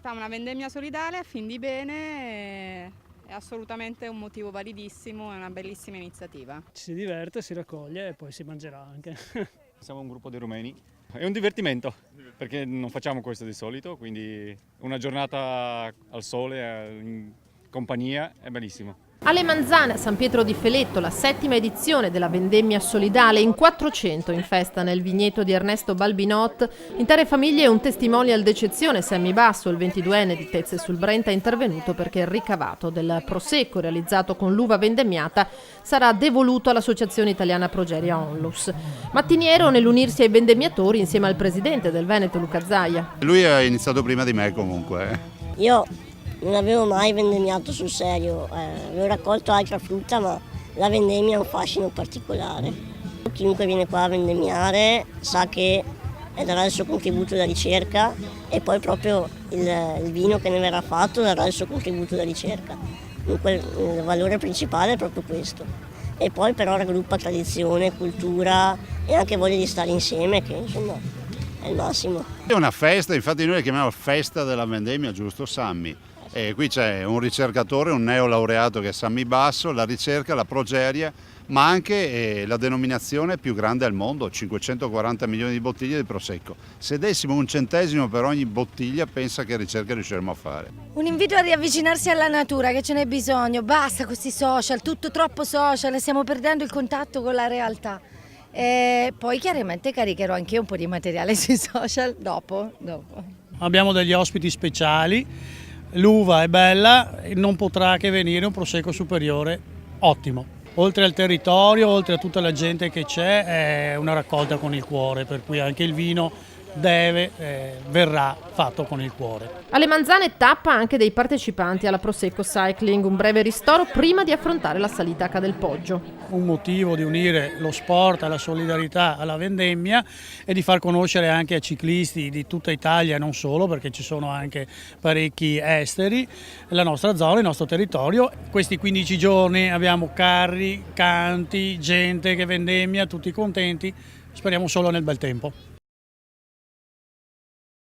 Si fa una vendemmia solidale a fin di bene, è assolutamente un motivo validissimo, è una bellissima iniziativa. Ci si diverte, si raccoglie e poi si mangerà anche. Siamo un gruppo di rumeni, è un divertimento perché non facciamo questo di solito, quindi una giornata al sole in compagnia è bellissimo. Alle Manzane a San Pietro di Feletto, la 7ª edizione della vendemmia solidale, in 400 in festa nel vigneto di Ernesto Balbinot. Intere famiglie e un testimonial d'eccezione. Sammy Basso, il 22enne di Tezze sul Brenta, è intervenuto perché il ricavato del prosecco realizzato con l'uva vendemmiata sarà devoluto all'Associazione Italiana Progeria Onlus. Mattiniero nell'unirsi ai vendemmiatori insieme al presidente del Veneto, Luca Zaia. Lui ha iniziato prima di me comunque. Io non avevo mai vendemmiato sul serio, avevo raccolto altra frutta, ma la vendemmia ha un fascino particolare. Chiunque viene qua a vendemmiare sa che darà il suo contributo alla ricerca e poi proprio il vino che ne verrà fatto darà il suo contributo alla ricerca. Dunque il valore principale è proprio questo. E poi però raggruppa tradizione, cultura e anche voglia di stare insieme, che insomma è il massimo. È una festa, infatti noi la chiamiamo festa della vendemmia, giusto Sammy? E qui c'è un ricercatore, un neolaureato che è Sammy Basso, la ricerca, la progeria, ma anche la denominazione più grande al mondo, 540 milioni di bottiglie di prosecco. Se dessimo un centesimo per ogni bottiglia, pensa che ricerca riusciremo a fare. Un invito a riavvicinarsi alla natura, che ce n'è bisogno, basta questi social, tutto troppo social, stiamo perdendo il contatto con la realtà. E poi chiaramente caricherò anche io un po' di materiale sui social dopo. Abbiamo degli ospiti speciali. L'uva è bella, non potrà che venire un prosecco superiore ottimo. Oltre al territorio, oltre a tutta la gente che c'è, è una raccolta con il cuore, per cui anche il vino verrà fatto con il cuore. Alle Manzane tappa anche dei partecipanti alla Prosecco Cycling, un breve ristoro prima di affrontare la salita a Ca del Poggio. Un motivo di unire lo sport alla solidarietà, alla vendemmia e di far conoscere anche ai ciclisti di tutta Italia, non solo, perché ci sono anche parecchi esteri, la nostra zona, il nostro territorio. Questi 15 giorni abbiamo carri, canti, gente che vendemmia, tutti contenti, speriamo solo nel bel tempo.